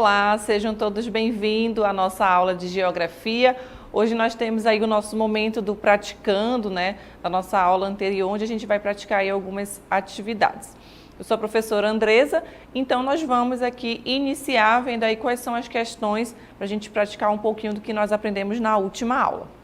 Olá, sejam todos bem-vindos à nossa aula de Geografia. Hoje nós temos aí o nosso momento do praticando, né, da nossa aula anterior, onde a gente vai praticar aí algumas atividades. Eu sou a professora Andresa, então nós vamos aqui iniciar vendo aí quais são as questões para a gente praticar um pouquinho do que nós aprendemos na última aula.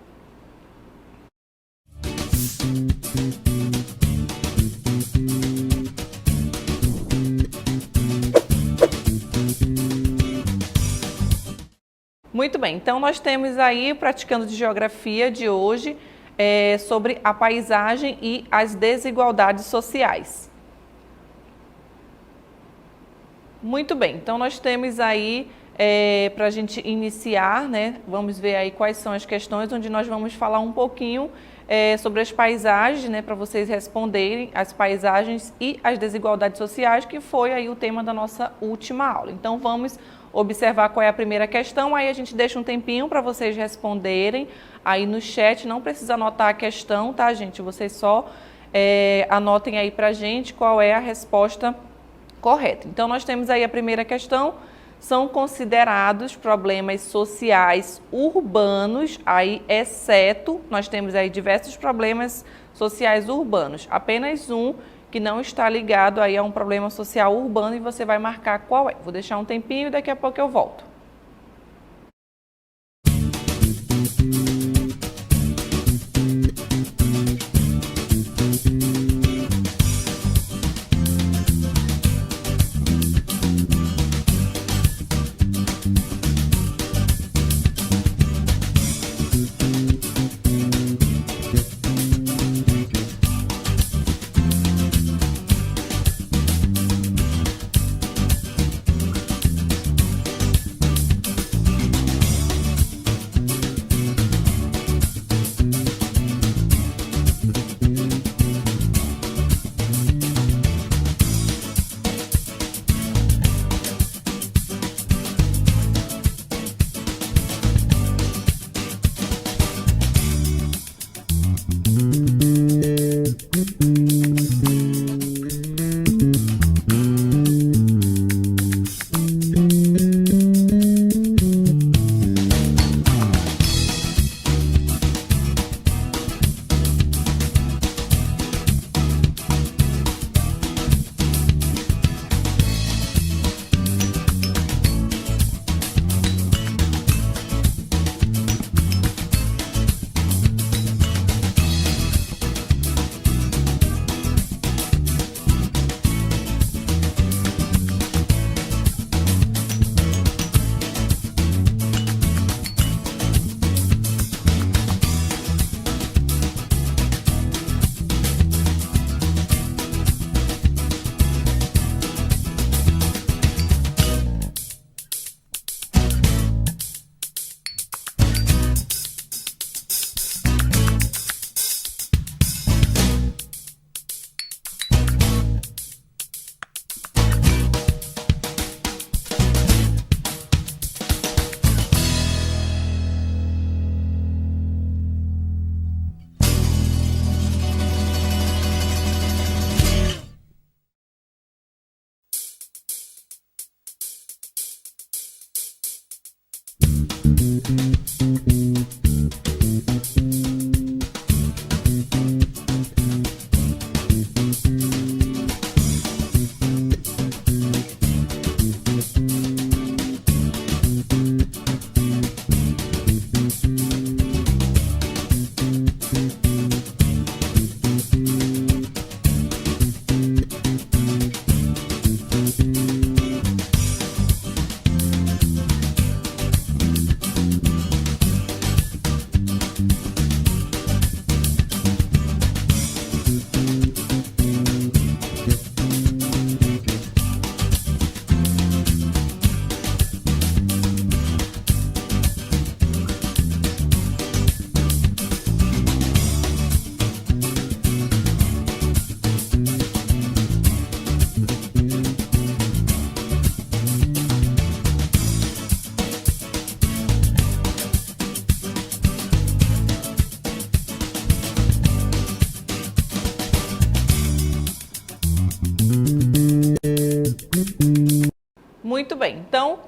Muito bem, então nós temos aí, praticando de geografia de hoje, sobre a paisagem e as desigualdades sociais. Muito bem, então nós temos aí, para a gente iniciar, né, vamos ver aí quais são as questões, onde nós vamos falar um pouquinho sobre as paisagens, né, para vocês responderem as paisagens e as desigualdades sociais, que foi aí o tema da nossa última aula. Então vamos observar qual é a primeira questão, aí a gente deixa um tempinho para vocês responderem aí no chat, não precisa anotar a questão, tá, gente? Vocês só anotem aí para a gente qual é a resposta correta. Então, nós temos aí a primeira questão, são considerados problemas sociais urbanos, aí exceto, nós temos aí diversos problemas sociais urbanos, apenas um que não está ligado aí a um problema social urbano e você vai marcar qual é. Vou deixar um tempinho e daqui a pouco eu volto.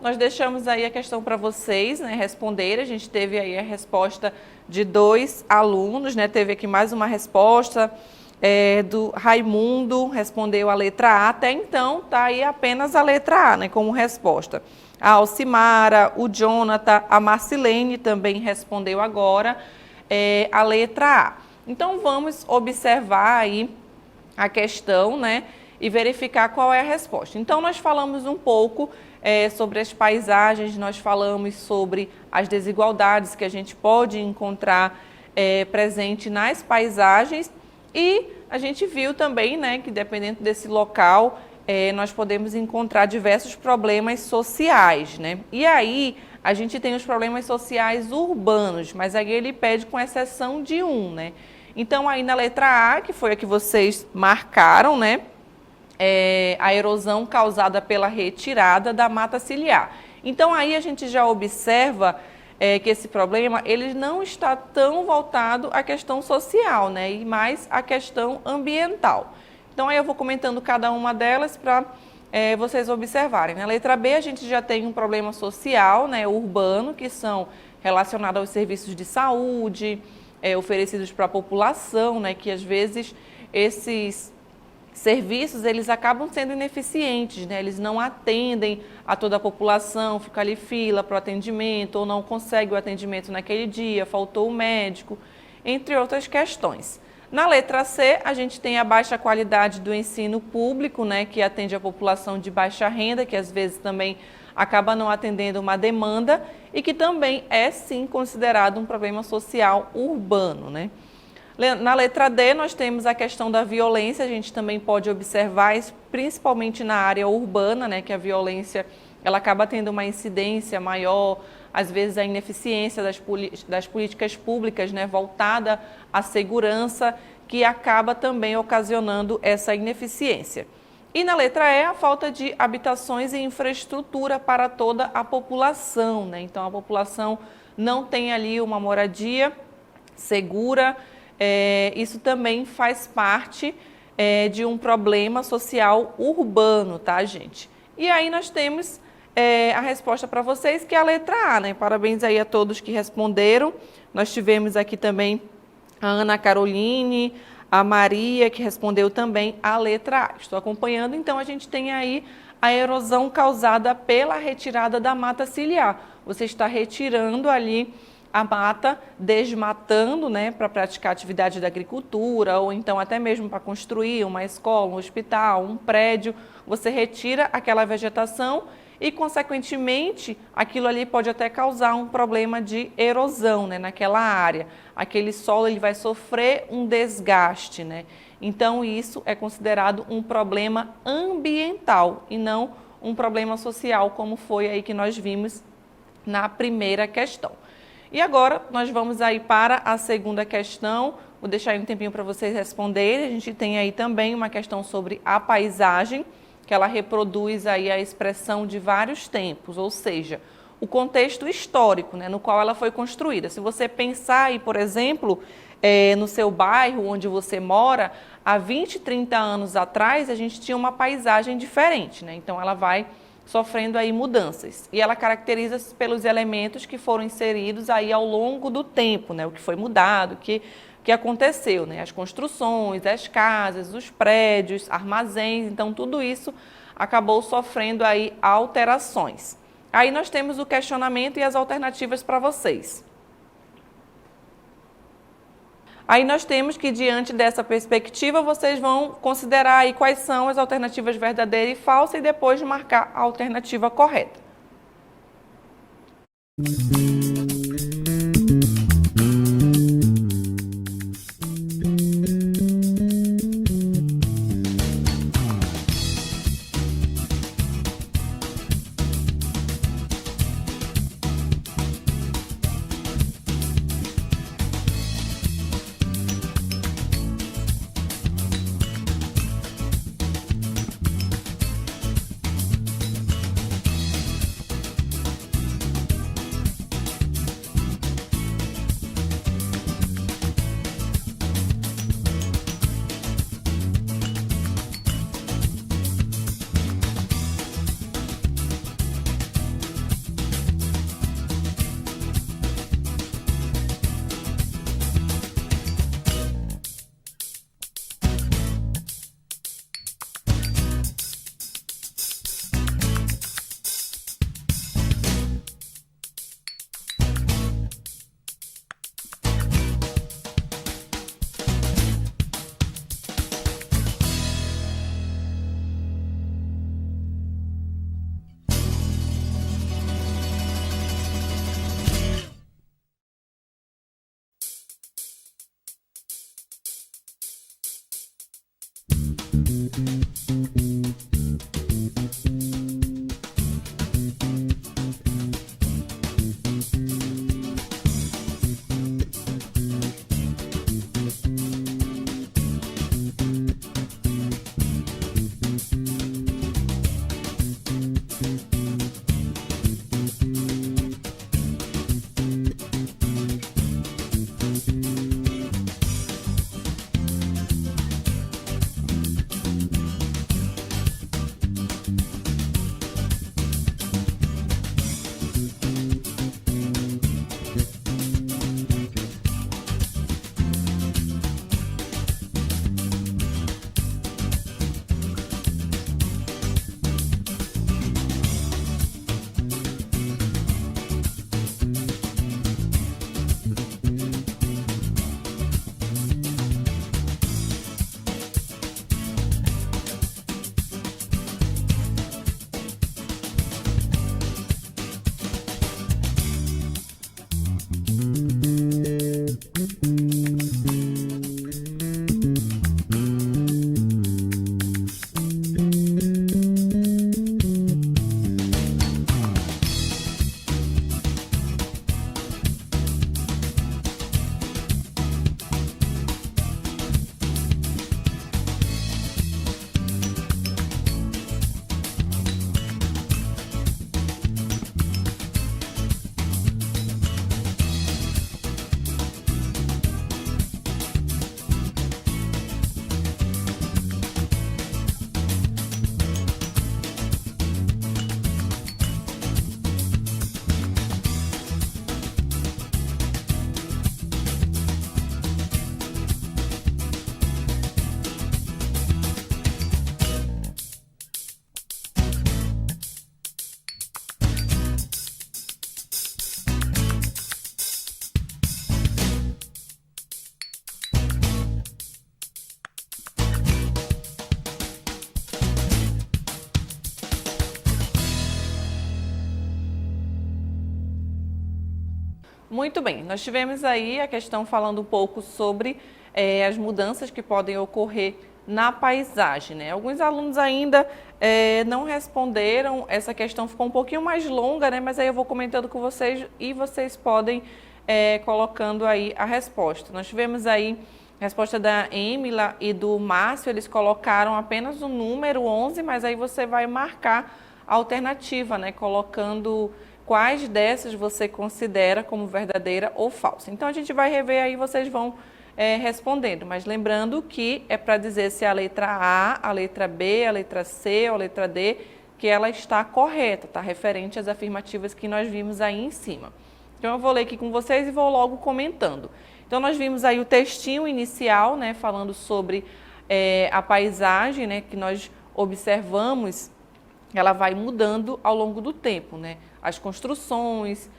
nós deixamos aí a questão para vocês, né, responderem. A gente teve aí a resposta de 2 alunos, né? Teve aqui mais uma resposta do Raimundo, respondeu a letra A. Até então, tá aí apenas a letra A, né, como resposta. A Alcimara, o Jonathan, a Marcilene também respondeu agora a letra A. Então, vamos observar aí a questão, né, e verificar qual é a resposta. Então, nós falamos um pouco sobre as paisagens, nós falamos sobre as desigualdades que a gente pode encontrar presente nas paisagens e a gente viu também, né, que dependendo desse local, nós podemos encontrar diversos problemas sociais, né? E aí, a gente tem os problemas sociais urbanos, mas aí ele pede com exceção de um, né? Então, aí na letra A, que foi a que vocês marcaram, né? A erosão causada pela retirada da mata ciliar. Então, aí a gente já observa que esse problema ele não está tão voltado à questão social, né? E mais à questão ambiental. Então, aí eu vou comentando cada uma delas para vocês observarem. Na letra B, a gente já tem um problema social, né, urbano, que são relacionados aos serviços de saúde, oferecidos para a população, né, que às vezes esses serviços eles acabam sendo ineficientes, né? Eles não atendem a toda a população, fica ali fila para o atendimento, ou não consegue o atendimento naquele dia, faltou o médico, entre outras questões. Na letra C, a gente tem a baixa qualidade do ensino público, né, que atende a população de baixa renda, que às vezes também acaba não atendendo uma demanda e que também é sim considerado um problema social urbano, né? Na letra D, nós temos a questão da violência, a gente também pode observar isso, principalmente na área urbana, né, que a violência ela acaba tendo uma incidência maior, às vezes a ineficiência das políticas públicas, né, voltada à segurança, que acaba também ocasionando essa ineficiência. E na letra E, a falta de habitações e infraestrutura para toda a população, né? Então, a população não tem ali uma moradia segura. Isso também faz parte de um problema social urbano, tá, gente? E aí nós temos a resposta para vocês, que é a letra A, né? Parabéns aí a todos que responderam. Nós tivemos aqui também a Ana Caroline, a Maria, que respondeu também a letra A. Estou acompanhando, então a gente tem aí a erosão causada pela retirada da mata ciliar. Você está retirando ali a mata, desmatando, né, para praticar atividade da agricultura ou então até mesmo para construir uma escola, um hospital, um prédio. Você retira aquela vegetação e, consequentemente, aquilo ali pode até causar um problema de erosão, né, naquela área. Aquele solo ele vai sofrer um desgaste, né? Então, isso é considerado um problema ambiental e não um problema social, como foi aí que nós vimos na primeira questão. E agora, nós vamos aí para a segunda questão. Vou deixar aí um tempinho para vocês responderem. A gente tem aí também uma questão sobre a paisagem, que ela reproduz aí a expressão de vários tempos, ou seja, o contexto histórico, né, no qual ela foi construída. Se você pensar aí, por exemplo, no seu bairro onde você mora, há 20, 30 anos atrás, a gente tinha uma paisagem diferente, né? Então, ela vai sofrendo aí mudanças. E ela caracteriza-se pelos elementos que foram inseridos aí ao longo do tempo, né? O que foi mudado, o que aconteceu, né? As construções, as casas, os prédios, armazéns, então tudo isso acabou sofrendo aí alterações. Aí nós temos o questionamento e as alternativas para vocês. Aí nós temos que, diante dessa perspectiva, vocês vão considerar aí quais são as alternativas verdadeira e falsa e depois marcar a alternativa correta. Muito bem, nós tivemos aí a questão falando um pouco sobre as mudanças que podem ocorrer na paisagem, né? Alguns alunos ainda não responderam, essa questão ficou um pouquinho mais longa, né? Mas aí eu vou comentando com vocês e vocês podem colocando aí a resposta. Nós tivemos aí a resposta da Emila e do Márcio, eles colocaram apenas o número 11, mas aí você vai marcar a alternativa, né? Colocando quais dessas você considera como verdadeira ou falsa. Então a gente vai rever aí, vocês vão respondendo, mas lembrando que é para dizer se a letra A, a letra B, a letra C ou a letra D, que ela está correta, tá? Referente às afirmativas que nós vimos aí em cima. Então eu vou ler aqui com vocês e vou logo comentando. Então nós vimos aí o textinho inicial, né, falando sobre a paisagem, né, que nós observamos, ela vai mudando ao longo do tempo, né? As construções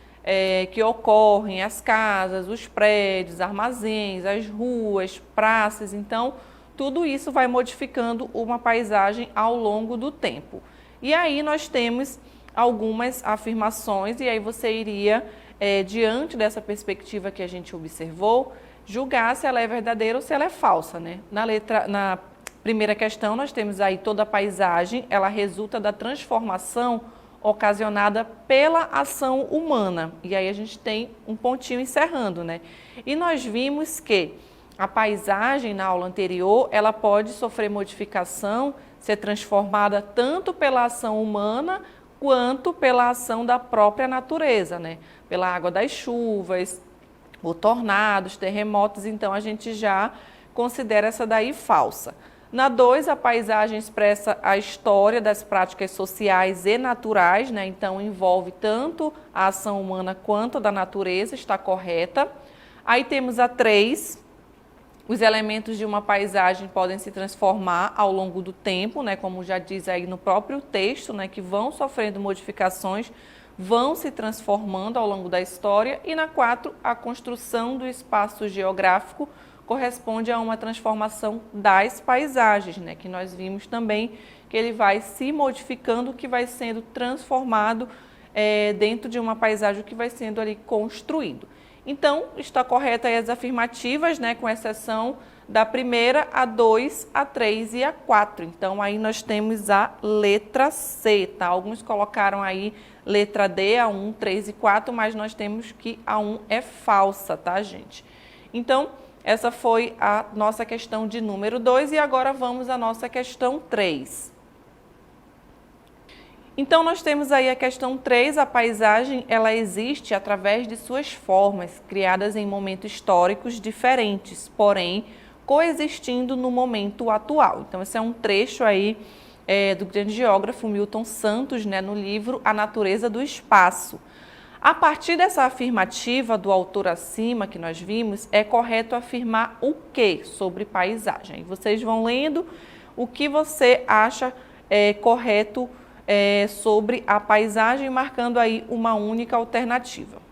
que ocorrem, as casas, os prédios, armazéns, as ruas, praças, então tudo isso vai modificando uma paisagem ao longo do tempo. E aí nós temos algumas afirmações e aí você iria, diante dessa perspectiva que a gente observou, julgar se ela é verdadeira ou se ela é falsa, né? Na primeira questão, nós temos aí toda a paisagem, ela resulta da transformação ocasionada pela ação humana. E aí a gente tem um pontinho encerrando, né? E nós vimos que a paisagem, na aula anterior, ela pode sofrer modificação, ser transformada tanto pela ação humana quanto pela ação da própria natureza, né? Pela água das chuvas, ou tornados, terremotos, então a gente já considera essa daí falsa. Na 2, a paisagem expressa a história das práticas sociais e naturais, né? Então envolve tanto a ação humana quanto da natureza, está correta. Aí temos a 3, os elementos de uma paisagem podem se transformar ao longo do tempo, né? Como já diz aí no próprio texto, né? Que vão sofrendo modificações, vão se transformando ao longo da história. E na 4, a construção do espaço geográfico corresponde a uma transformação das paisagens, né? Que nós vimos também que ele vai se modificando, que vai sendo transformado dentro de uma paisagem que vai sendo ali construído. Então, está correta aí as afirmativas, né? Com exceção da primeira, a 2, a 3 e a 4. Então, aí nós temos a letra C, tá? Alguns colocaram aí letra D, a 1, 3 e 4, mas nós temos que a 1 é falsa, tá, gente? Então, essa foi a nossa questão de número 2 e agora vamos à nossa questão 3. Então, nós temos aí a questão 3, a paisagem, ela existe através de suas formas, criadas em momentos históricos diferentes, porém, coexistindo no momento atual. Então, esse é um trecho aí do grande geógrafo Milton Santos, né, no livro A Natureza do Espaço. A partir dessa afirmativa do autor acima que nós vimos, é correto afirmar o que sobre paisagem? Vocês vão lendo o que você acha correto sobre a paisagem, marcando aí uma única alternativa.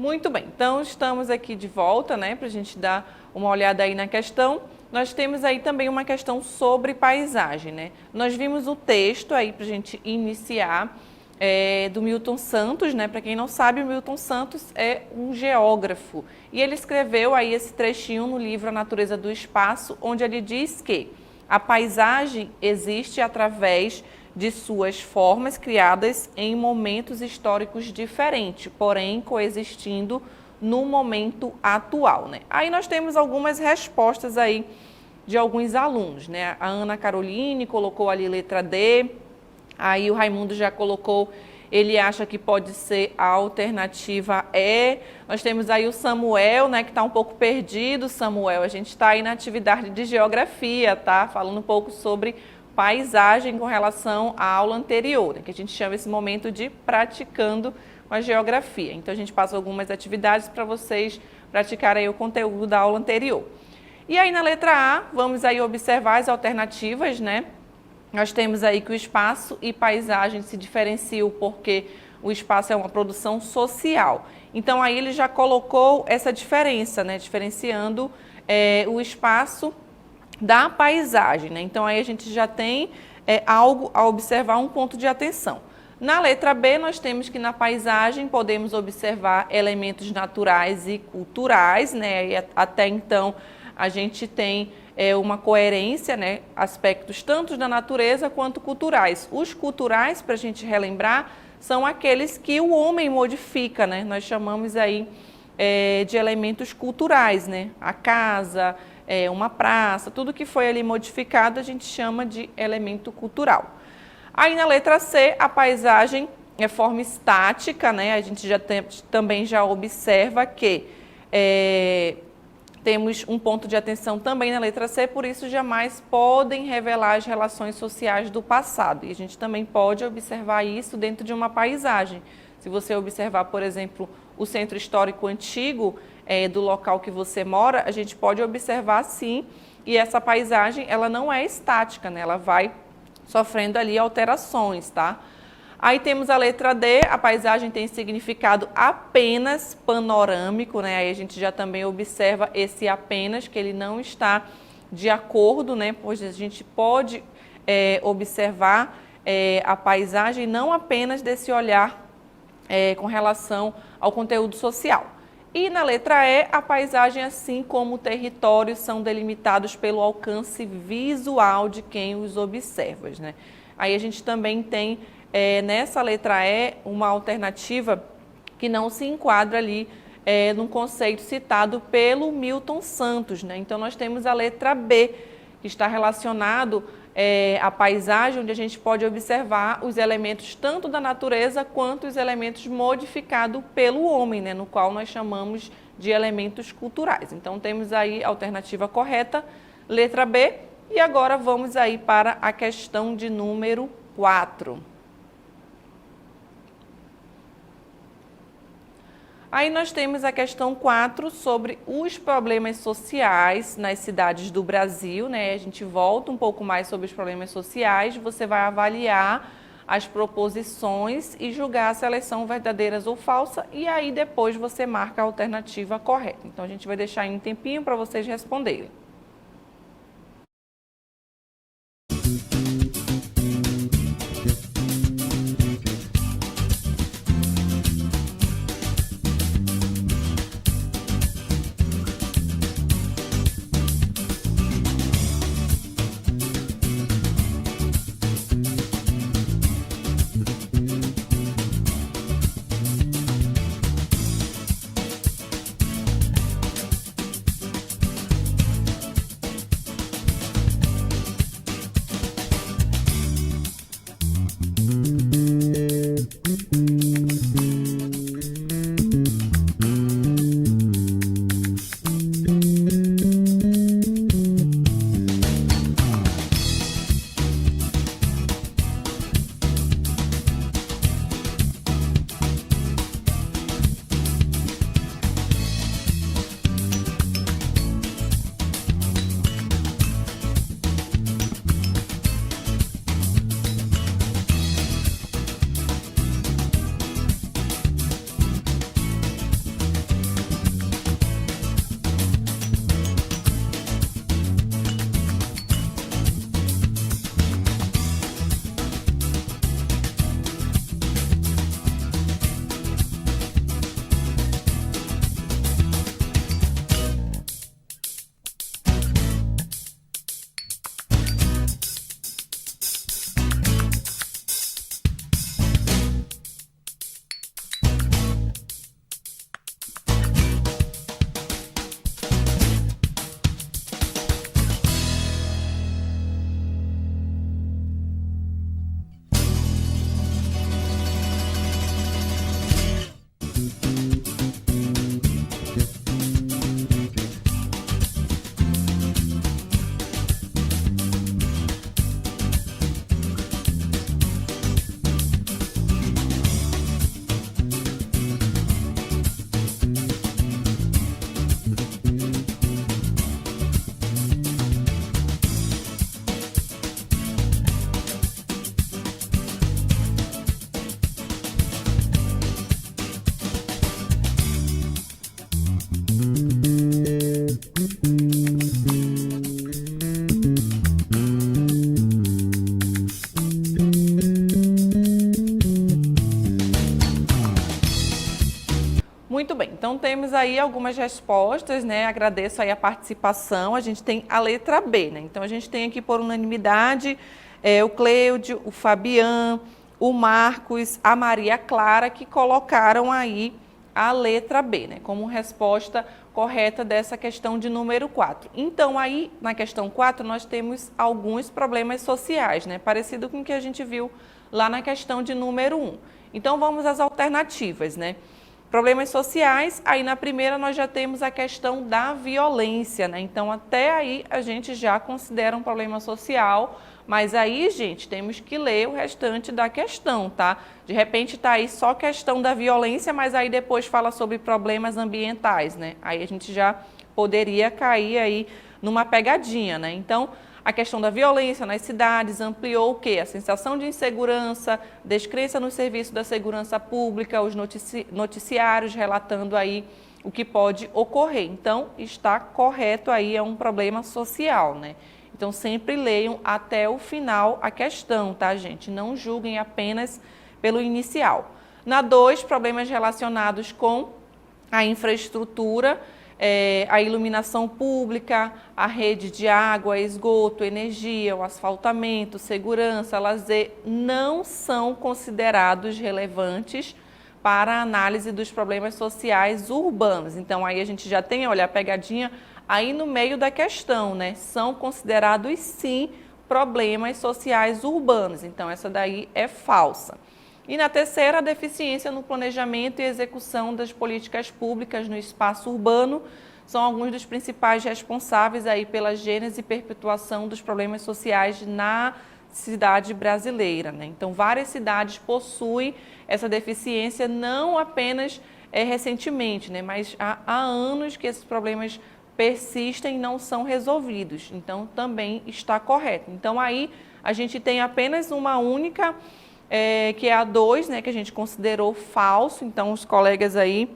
Muito bem, então estamos aqui de volta, né, para a gente dar uma olhada aí na questão. Nós temos aí também uma questão sobre paisagem, né? Nós vimos o texto aí para a gente iniciar do Milton Santos, né? Para quem não sabe, o Milton Santos é um geógrafo e ele escreveu aí esse trechinho no livro A Natureza do Espaço, onde ele diz que a paisagem existe através de suas formas criadas em momentos históricos diferentes, porém coexistindo no momento atual, né? Aí nós temos algumas respostas aí de alguns alunos, né? A Ana Caroline colocou ali letra D, aí o Raimundo já colocou, ele acha que pode ser a alternativa E. Nós temos aí o Samuel, né, que está um pouco perdido. Samuel, a gente está aí na atividade de geografia, tá? Falando um pouco sobre paisagem com relação à aula anterior, né, que a gente chama esse momento de praticando com a geografia. Então a gente passa algumas atividades para vocês praticarem aí o conteúdo da aula anterior. E aí na letra A, vamos aí observar as alternativas, né? Nós temos aí que o espaço e paisagem se diferenciam porque o espaço é uma produção social. Então aí ele já colocou essa diferença, né? Diferenciando o espaço da paisagem, né? Então aí a gente já tem algo a observar, um ponto de atenção. Na letra B, nós temos que na paisagem podemos observar elementos naturais e culturais, né? E até então a gente tem uma coerência, né? Aspectos tanto da natureza quanto culturais. Os culturais, para a gente relembrar, são aqueles que o homem modifica, né? Nós chamamos aí de elementos culturais, né? A casa, uma praça, tudo que foi ali modificado a gente chama de elemento cultural. Aí na letra C, a paisagem é forma estática, né? A gente também já observa que temos um ponto de atenção também na letra C, por isso jamais podem revelar as relações sociais do passado. E a gente também pode observar isso dentro de uma paisagem. Se você observar, por exemplo, o centro histórico antigo do local que você mora, a gente pode observar sim, e essa paisagem ela não é estática, né? Ela vai sofrendo ali alterações, tá? Aí temos a letra D, a paisagem tem significado apenas panorâmico, né? Aí a gente já também observa esse apenas, que ele não está de acordo, né? Pois a gente pode observar a paisagem não apenas desse olhar com relação ao conteúdo social. E na letra E, a paisagem, assim como o território, são delimitados pelo alcance visual de quem os observa, né? Aí a gente também tem nessa letra E uma alternativa que não se enquadra ali num conceito citado pelo Milton Santos, né? Então nós temos a letra B, que está relacionado à paisagem, onde a gente pode observar os elementos tanto da natureza quanto os elementos modificados pelo homem, né? No qual nós chamamos de elementos culturais. Então temos aí a alternativa correta, letra B, e agora vamos aí para a questão de número 4. Aí nós temos a questão 4 sobre os problemas sociais nas cidades do Brasil, né? A gente volta um pouco mais sobre os problemas sociais, você vai avaliar as proposições e julgar se elas são verdadeiras ou falsas, e aí depois você marca a alternativa correta. Então a gente vai deixar aí um tempinho para vocês responderem. Então temos aí algumas respostas, né? Agradeço aí a participação. A gente tem a letra B, né? Então a gente tem aqui por unanimidade o Cleudio, o Fabian, o Marcos, a Maria Clara, que colocaram aí a letra B, né? Como resposta correta dessa questão de número 4. Então aí na questão 4 nós temos alguns problemas sociais, né? Parecido com o que a gente viu lá na questão de número 1. Então vamos às alternativas, né? Problemas sociais, aí na primeira nós já temos a questão da violência, né? Então até aí a gente já considera um problema social, mas aí, gente, temos que ler o restante da questão, tá? De repente tá aí só questão da violência, mas aí depois fala sobre problemas ambientais, né? Aí a gente já poderia cair aí numa pegadinha, né? Então, a questão da violência nas cidades ampliou o quê? A sensação de insegurança, descrença no serviço da segurança pública, os noticiários relatando aí o que pode ocorrer. Então, está correto aí, é um problema social, né? Então, sempre leiam até o final a questão, tá, gente? Não julguem apenas pelo inicial. Na 2, problemas relacionados com a infraestrutura, a iluminação pública, a rede de água, esgoto, energia, o asfaltamento, segurança, lazer, não são considerados relevantes para a análise dos problemas sociais urbanos. Então, aí a gente já tem, olha, a pegadinha aí no meio da questão, né? São considerados, sim, problemas sociais urbanos. Então, essa daí é falsa. E na terceira, a deficiência no planejamento e execução das políticas públicas no espaço urbano são alguns dos principais responsáveis aí pela gênese e perpetuação dos problemas sociais na cidade brasileira, né? Então, várias cidades possuem essa deficiência, não apenas recentemente, né? Mas há anos que esses problemas persistem e não são resolvidos. Então, também está correto. Então, aí a gente tem apenas uma única, que é a 2, né? Que a gente considerou falso. Então, os colegas aí,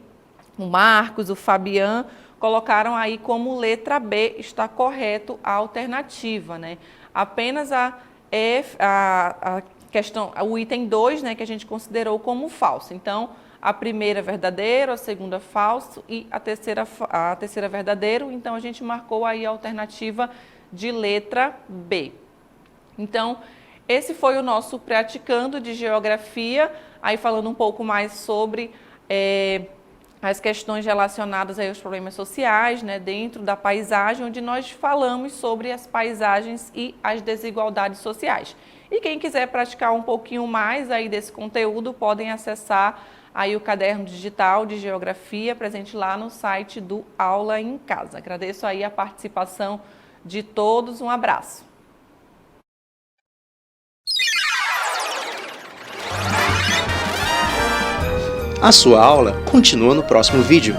o Marcos, o Fabian, colocaram aí como letra B, está correto a alternativa, né? Apenas a questão, o item 2, né, que a gente considerou como falso. Então, a primeira verdadeiro, a segunda falso e a terceira verdadeiro. Então, a gente marcou aí a alternativa de letra B. Então, esse foi o nosso praticando de geografia, aí falando um pouco mais sobre as questões relacionadas aí aos problemas sociais, né, dentro da paisagem, onde nós falamos sobre as paisagens e as desigualdades sociais. E quem quiser praticar um pouquinho mais aí desse conteúdo, podem acessar aí o caderno digital de geografia, presente lá no site do Aula em Casa. Agradeço aí a participação de todos, um abraço. A sua aula continua no próximo vídeo.